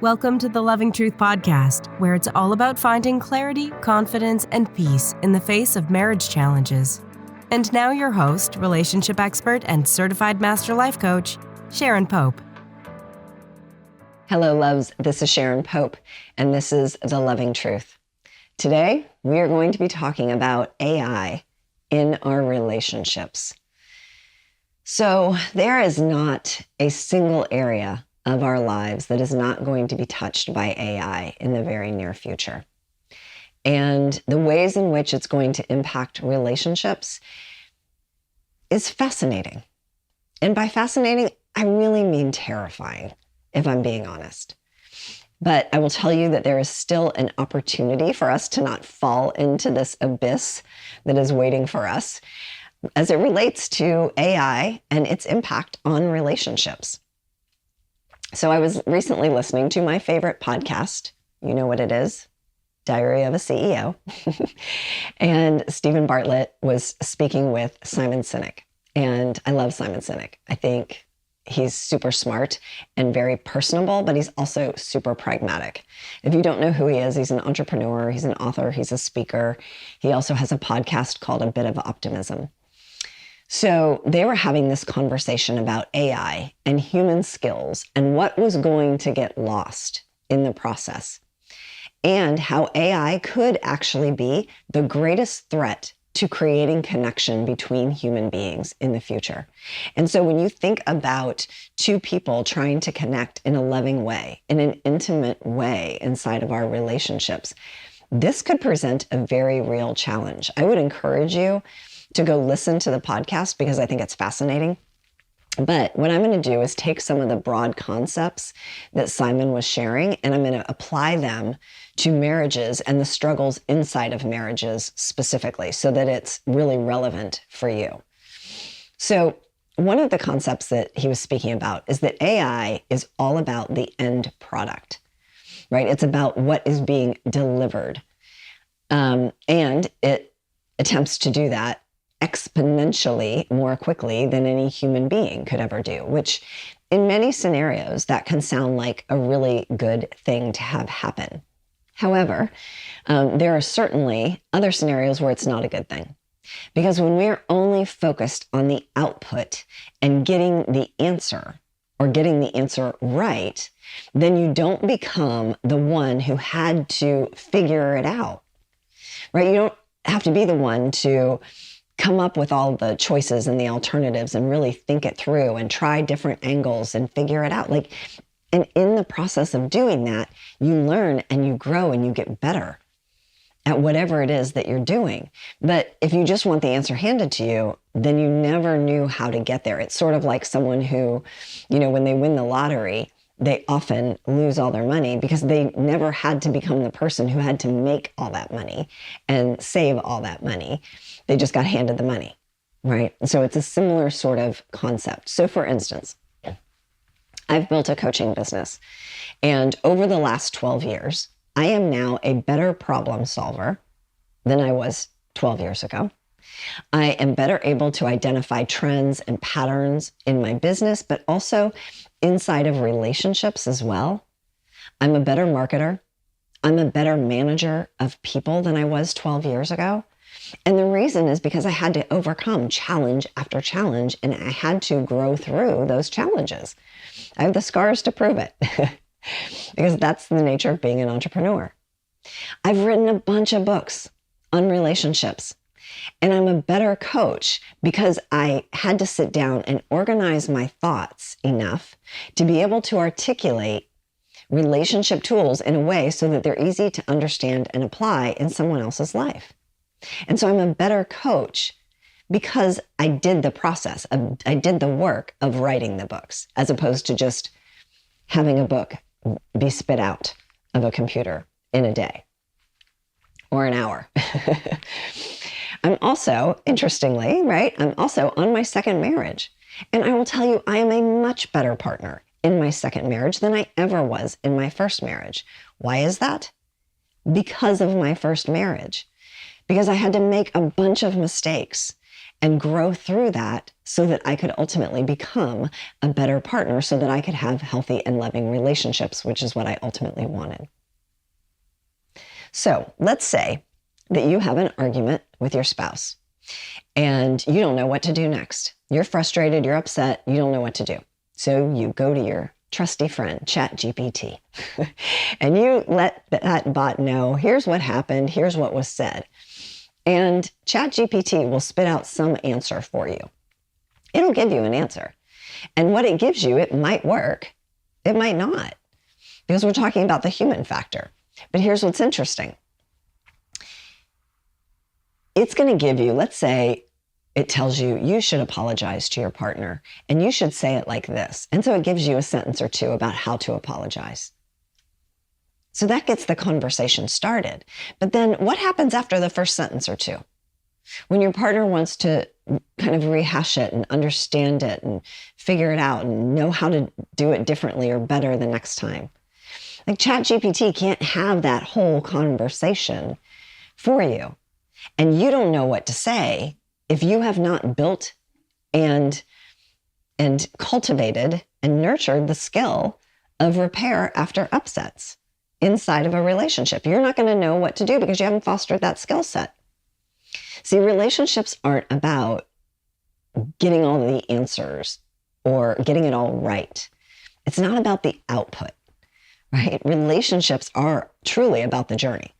Welcome to the Loving Truth Podcast, where it's all about finding clarity, confidence, and peace in the face of marriage challenges. And now your host, relationship expert, and certified master life coach, Sharon Pope. Hello, loves. This is Sharon Pope, and this is The Loving Truth. Today, we are going to be talking about AI in our relationships. So there is not a single area of our lives that is not going to be touched by AI in the very near future. And the ways in which it's going to impact relationships is fascinating. And by fascinating, I really mean terrifying, if I'm being honest. But I will tell you that there is still an opportunity for us to not fall into this abyss that is waiting for us as it relates to AI and its impact on relationships. So I was recently listening to my favorite podcast. You know what it is? Diary of a CEO. And Stephen Bartlett was speaking with Simon Sinek. And I love Simon Sinek. I think he's super smart and very personable, but he's also super pragmatic. If you don't know who he is, he's an entrepreneur, he's an author, he's a speaker. He also has a podcast called A Bit of Optimism. So they were having this conversation about AI and human skills and what was going to get lost in the process, and how AI could actually be the greatest threat to creating connection between human beings in the future. And so when you think about two people trying to connect in a loving way, in an intimate way inside of our relationships, this could present a very real challenge. I would encourage you to go listen to the podcast because I think it's fascinating. But what I'm going to do is take some of the broad concepts that Simon was sharing, and I'm going to apply them to marriages and the struggles inside of marriages specifically so that it's really relevant for you. So one of the concepts that he was speaking about is that AI is all about the end product, right? It's about what is being delivered. And it attempts to do that exponentially more quickly than any human being could ever do, which in many scenarios, that can sound like a really good thing to have happen. However, there are certainly other scenarios where it's not a good thing. Because when we're only focused on the output and getting the answer or getting the answer right, then you don't become the one who had to figure it out, right? You don't have to be the one to come up with all the choices and the alternatives and really think it through and try different angles and figure it out. And in the process of doing that, you learn and you grow and you get better at whatever it is that you're doing. But if you just want the answer handed to you, then you never knew how to get there. It's sort of like someone who, when they win the lottery, they often lose all their money because they never had to become the person who had to make all that money and save all that money. They just got handed the money, right? So it's a similar sort of concept. So for instance, I've built a coaching business, and over the last 12 years, I am now a better problem solver than I was 12 years ago. I am better able to identify trends and patterns in my business, but also inside of relationships as well. I'm a better marketer. I'm a better manager of people than I was 12 years ago. And the reason is because I had to overcome challenge after challenge, and I had to grow through those challenges. I have the scars to prove it because that's the nature of being an entrepreneur. I've written a bunch of books on relationships, and I'm a better coach because I had to sit down and organize my thoughts enough to be able to articulate relationship tools in a way so that they're easy to understand and apply in someone else's life. And so I'm a better coach because I did the process, I did the work of writing the books, as opposed to just having a book be spit out of a computer in a day or an hour. I'm also, interestingly, right, I'm also on my second marriage. And I will tell you, I am a much better partner in my second marriage than I ever was in my first marriage. Why is that? Because of my first marriage. Because I had to make a bunch of mistakes and grow through that so that I could ultimately become a better partner so that I could have healthy and loving relationships, which is what I ultimately wanted. So let's say that you have an argument with your spouse and you don't know what to do next. You're frustrated, you're upset, you don't know what to do. So you go to your trusty friend, ChatGPT, and you let that bot know, here's what happened, here's what was said. And ChatGPT will spit out some answer for you. It'll give you an answer. And what it gives you, it might work, it might not, because we're talking about the human factor. But here's what's interesting. It's going to give you, let's say, it tells you, you should apologize to your partner and you should say it like this. And so it gives you a sentence or two about how to apologize. So that gets the conversation started. But then what happens after the first sentence or two? When your partner wants to kind of rehash it and understand it and figure it out and know how to do it differently or better the next time. Like ChatGPT can't have that whole conversation for you. And you don't know what to say if you have not built and cultivated and nurtured the skill of repair after upsets inside of a relationship. You're not going to know what to do because you haven't fostered that skill set. See, relationships aren't about getting all the answers or getting it all right. It's not about the output, right? Relationships are truly about the journey.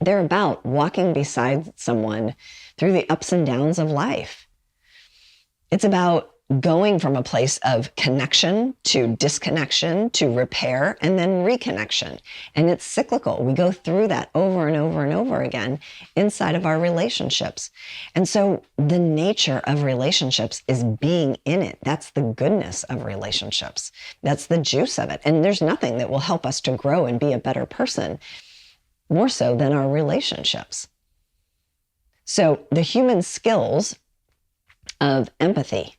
They're about walking beside someone through the ups and downs of life. It's about going from a place of connection to disconnection to repair and then reconnection. And it's cyclical. We go through that over and over and over again inside of our relationships. And so the nature of relationships is being in it. That's the goodness of relationships. That's the juice of it. And there's nothing that will help us to grow and be a better person more so than our relationships. So the human skills of empathy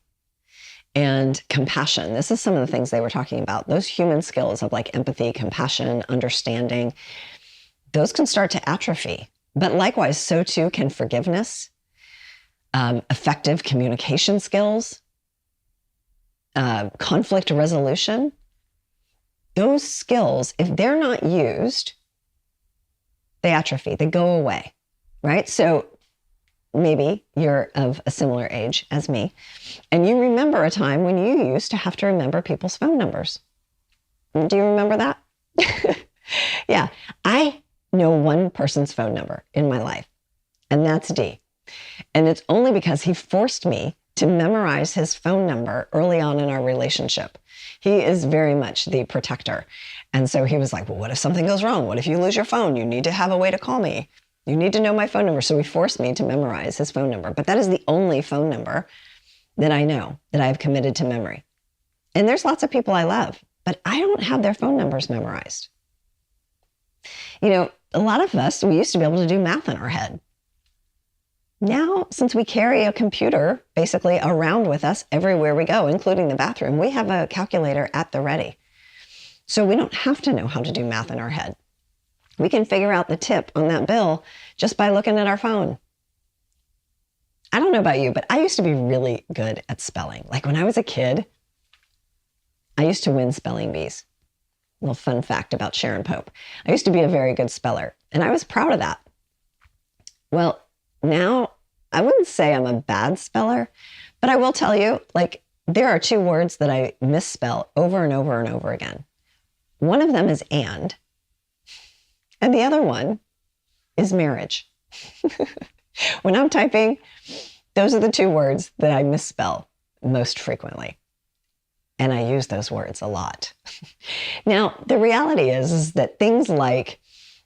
and compassion, this is some of the things they were talking about. Those human skills of like empathy, compassion, understanding, those can start to atrophy. But likewise, so too can forgiveness, effective communication skills, conflict resolution. Those skills, if they're not used, they atrophy, they go away, right? So maybe you're of a similar age as me, and you remember a time when you used to have to remember people's phone numbers. Do you remember that? Yeah, I know one person's phone number in my life, and that's D. And it's only because he forced me to memorize his phone number early on in our relationship. He is very much the protector. And so he was like, well, what if something goes wrong? What if you lose your phone? You need to have a way to call me. You need to know my phone number. So he forced me to memorize his phone number. But that is the only phone number that I know that I've committed to memory. And there's lots of people I love, but I don't have their phone numbers memorized. You know, a lot of us, we used to be able to do math in our head. Now, since we carry a computer basically around with us everywhere we go, including the bathroom, we have a calculator at the ready. So we don't have to know how to do math in our head. We can figure out the tip on that bill just by looking at our phone. I don't know about you, but I used to be really good at spelling. Like when I was a kid, I used to win spelling bees. A little fun fact about Sharon Pope. I used to be a very good speller, and I was proud of that. Well, now I wouldn't say I'm a bad speller, but I will tell you, like, there are two words that I misspell over and over and over again. One of them is and the other one is marriage. When I'm typing, those are the two words that I misspell most frequently. And I use those words a lot. Now, the reality is that things like,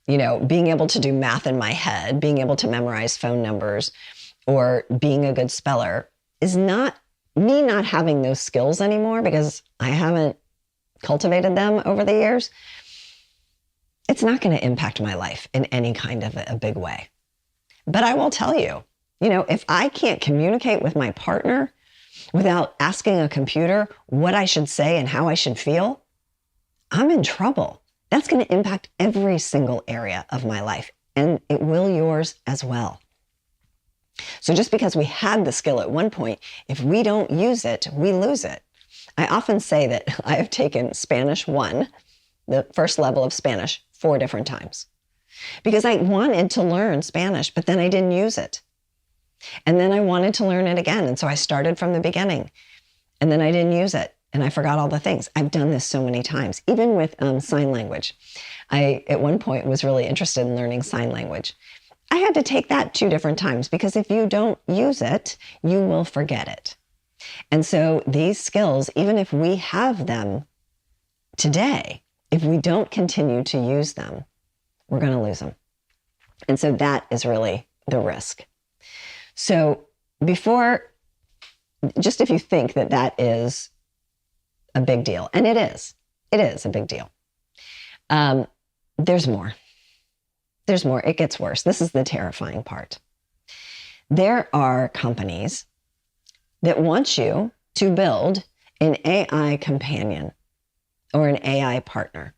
you know, being able to do math in my head, being able to memorize phone numbers, or being a good speller is not me not having those skills anymore because I haven't cultivated them over the years. It's not going to impact my life in any kind of a big way. But I will tell you, you know, if I can't communicate with my partner without asking a computer what I should say and how I should feel, I'm in trouble. That's going to impact every single area of my life, and it will yours as well. So just because we had the skill at one point, if we don't use it, we lose it. I often say that I have taken Spanish 1, the first level of Spanish, 4 different times because I wanted to learn Spanish, but then I didn't use it. And then I wanted to learn it again. And so I started from the beginning and then I didn't use it and I forgot all the things. I've done this so many times, even with sign language. I, at one point, was really interested in learning sign language. I had to take that 2 different times because if you don't use it, you will forget it. And so these skills, even if we have them today, if we don't continue to use them, we're going to lose them. And so that is really the risk. So just if you think that that is a big deal, and it is a big deal. There's more. There's more. It gets worse. This is the terrifying part. There are companies that want you to build an AI companion or an AI partner,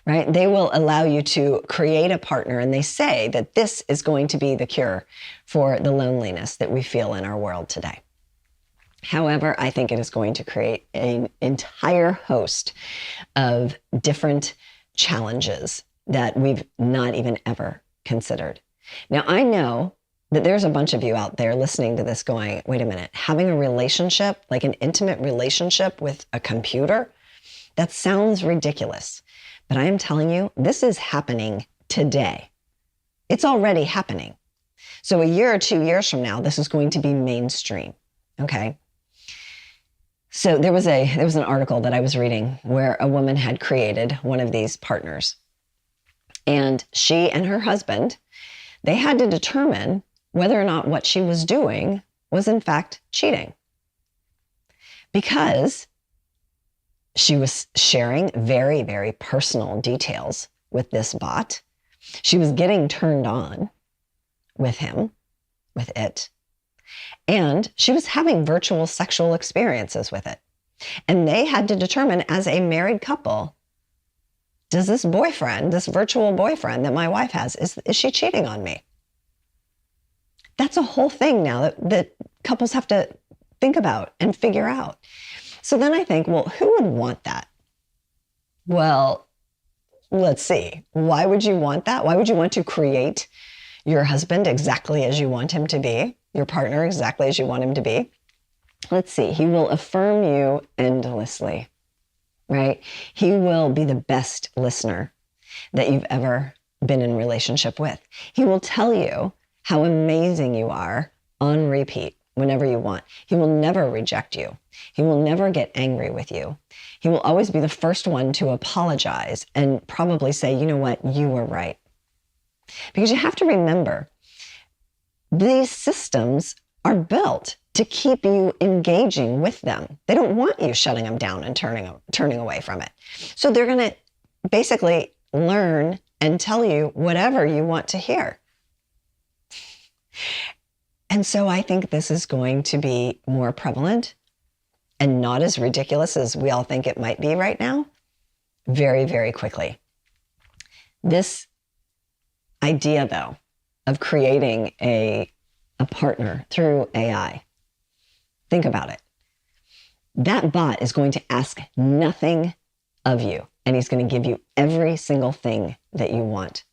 right? They will allow you to create a partner, and they say that this is going to be the cure for the loneliness that we feel in our world today. However, I think it is going to create an entire host of different challenges that we've not even ever considered. Now, I know that there's a bunch of you out there listening to this going, wait a minute, having a relationship, like an intimate relationship with a computer, that sounds ridiculous. But I am telling you, this is happening today. It's already happening. So a year or 2 years from now, this is going to be mainstream, okay? So there was an article that I was reading where a woman had created one of these partners. And she and her husband, they had to determine whether or not what she was doing was in fact cheating. Because she was sharing very, very personal details with this bot. She was getting turned on with him, with it. And she was having virtual sexual experiences with it. And they had to determine as a married couple, does this boyfriend, this virtual boyfriend that my wife has, is she cheating on me? That's a whole thing now that couples have to think about and figure out. So then I think, well, who would want that? Well, let's see. Why would you want that? Why would you want to create your husband exactly as you want him to be, your partner exactly as you want him to be? Let's see. He will affirm you endlessly, right? He will be the best listener that you've ever been in relationship with. He will tell you how amazing you are on repeat whenever you want. He will never reject you. He will never get angry with you. He will always be the first one to apologize and probably say, you know what, you were right. Because you have to remember, these systems are built to keep you engaging with them. They don't want you shutting them down and turning away from it. So they're going to basically learn and tell you whatever you want to hear. And so I think this is going to be more prevalent and not as ridiculous as we all think it might be right now, very, very quickly. This idea, though, of creating a partner through AI, think about it. That bot is going to ask nothing of you, and he's going to give you every single thing that you want.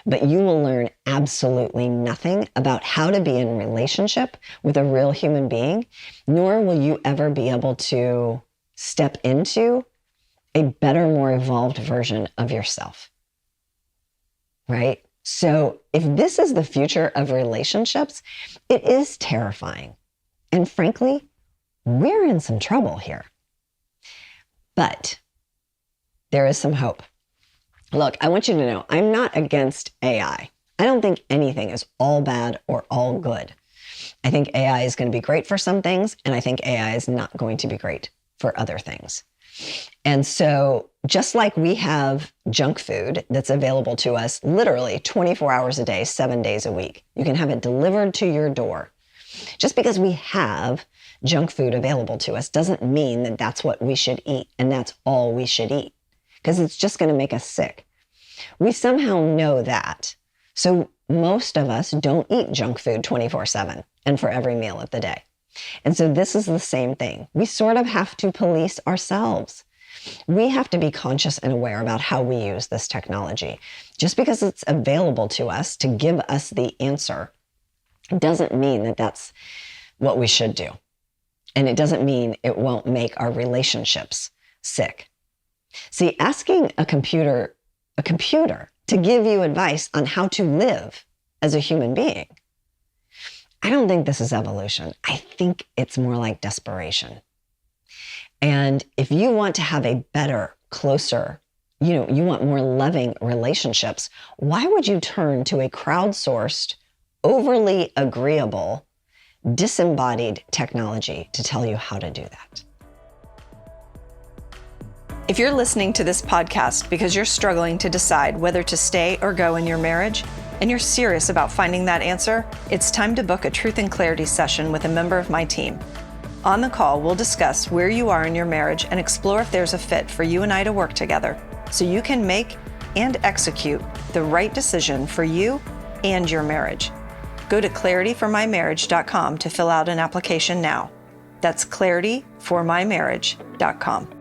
But you will learn absolutely nothing about how to be in relationship with a real human being, nor will you ever be able to step into a better, more evolved version of yourself, right? So if this is the future of relationships, it is terrifying. And frankly, we're in some trouble here. But there is some hope. Look, I want you to know, I'm not against AI. I don't think anything is all bad or all good. I think AI is going to be great for some things, and I think AI is not going to be great for other things. And so just like we have junk food that's available to us literally 24 hours a day, 7 days a week, you can have it delivered to your door. Just because we have junk food available to us doesn't mean that that's what we should eat and that's all we should eat, because it's just going to make us sick. We somehow know that. So most of us don't eat junk food 24/7 and for every meal of the day. And so this is the same thing. We sort of have to police ourselves. We have to be conscious and aware about how we use this technology. Just because it's available to us to give us the answer doesn't mean that that's what we should do. And it doesn't mean it won't make our relationships sick. See, asking a computer to give you advice on how to live as a human being, I don't think this is evolution. I think it's more like desperation. And if you want to have a better, closer, you want more loving relationships, why would you turn to a crowdsourced, overly agreeable, disembodied technology to tell you how to do that? If you're listening to this podcast because you're struggling to decide whether to stay or go in your marriage, and you're serious about finding that answer, it's time to book a Truth and Clarity session with a member of my team. On the call, we'll discuss where you are in your marriage and explore if there's a fit for you and I to work together so you can make and execute the right decision for you and your marriage. Go to clarityformymarriage.com to fill out an application now. That's clarityformymarriage.com.